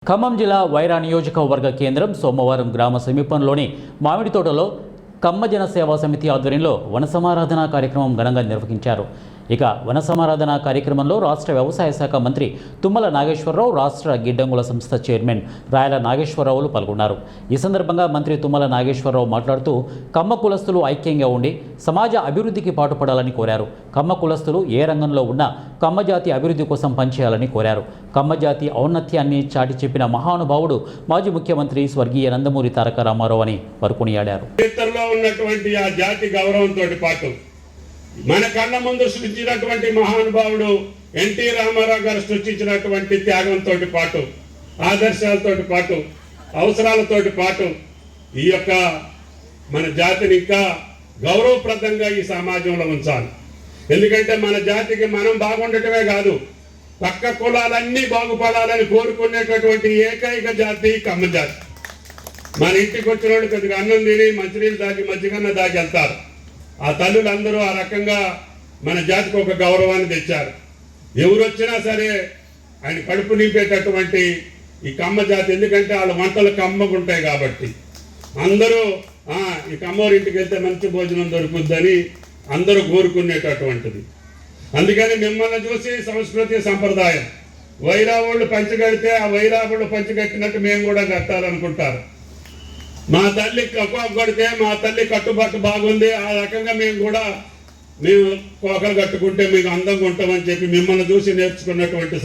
ఖమ్మం జిల్లా వైరా నియోజకవర్గ కేంద్రం సోమవారం గ్రామ సమీపంలోని మామిడి తోటలో కమ్మ జన సేవా సమితి ఆధ్వర్యంలో వన సమారాధన కార్యక్రమం ఘనంగా నిర్వహించారు. ఇక వన సమారాధన కార్యక్రమంలో రాష్ట్ర వ్యవసాయ శాఖ మంత్రి తుమ్మల నాగేశ్వరరావు, రాష్ట్ర గిడ్డంగుల సంస్థ చైర్మన్ రాయల నాగేశ్వరరావులు పాల్గొన్నారు. ఈ సందర్భంగా మంత్రి తుమ్మల నాగేశ్వరరావు మాట్లాడుతూ కమ్మ కులస్తులు ఐక్యంగా ఉండి సమాజ అభివృద్ధికి పాటుపడాలని కోరారు. కమ్మ కులస్తులు ఏ రంగంలో ఉన్నా కమ్మ జాతి అభివృద్ధి కోసం పనిచేయాలని కోరారు. కమ్మ జాతి ఔన్నత్యాన్ని చాటి చెప్పిన మహానుభావుడు మాజీ ముఖ్యమంత్రి స్వర్గీయ నందమూరి తారక రామారావు అని వారు కొనియాడారు. ఉన్నటువంటి ఆ జాతి గౌరవంతో పాటు మన కళ్ళ ముందు సృష్టించినటువంటి మహానుభావుడు ఎన్టీ రామారావు గారు సృష్టించినటువంటి త్యాగంతో పాటు, ఆదర్శాలతో పాటు, అవసరాలతో పాటు ఈ యొక్క మన జాతిని ఇంకా గౌరవప్రదంగా ఈ సమాజంలో ఉంచాలి. ఎందుకంటే మన జాతికి మనం బాగుండటమే కాదు, పక్క కులాలన్నీ బాగుపడాలని కోరుకునేటటువంటి ఏకైక జాతి కమ్మ జాతి. మన ఇంటికి వచ్చిన వాళ్ళు కొద్దిగా అన్నం తిని మంచినీళ్ళు దాగి మజ్జిగన్న దాగి వెళ్తారు. ఆ తల్లులందరూ ఆ రకంగా మన జాతికి ఒక గౌరవాన్ని తెచ్చారు. ఎవరు వచ్చినా సరే ఆయన కడుపు నింపేటటువంటి ఈ కమ్మ జాతి, ఎందుకంటే వాళ్ళ వంటలు కమ్మగుంటాయి కాబట్టి అందరూ ఈ కమ్మోరింటికి వెళ్తే మంచి భోజనం దొరుకుద్దని అందరూ కోరుకునేటటువంటిది. అందుకని మిమ్మల్ని చూసి సంస్కృతి సంప్రదాయం వైరా వాళ్ళు పంచగడితే ఆ వైరా వాళ్ళు పంచగట్టినట్టు మేము కూడా కట్టాలనుకుంటారు. మా తల్లి కొడితే మా తల్లి కట్టుబాటు బాగుంది, ఆ రకంగా మేము కోకలు కట్టుకుంటే మీకు అందంగా ఉంటామని చెప్పి మిమ్మల్ని చూసి నేర్చుకున్నటువంటి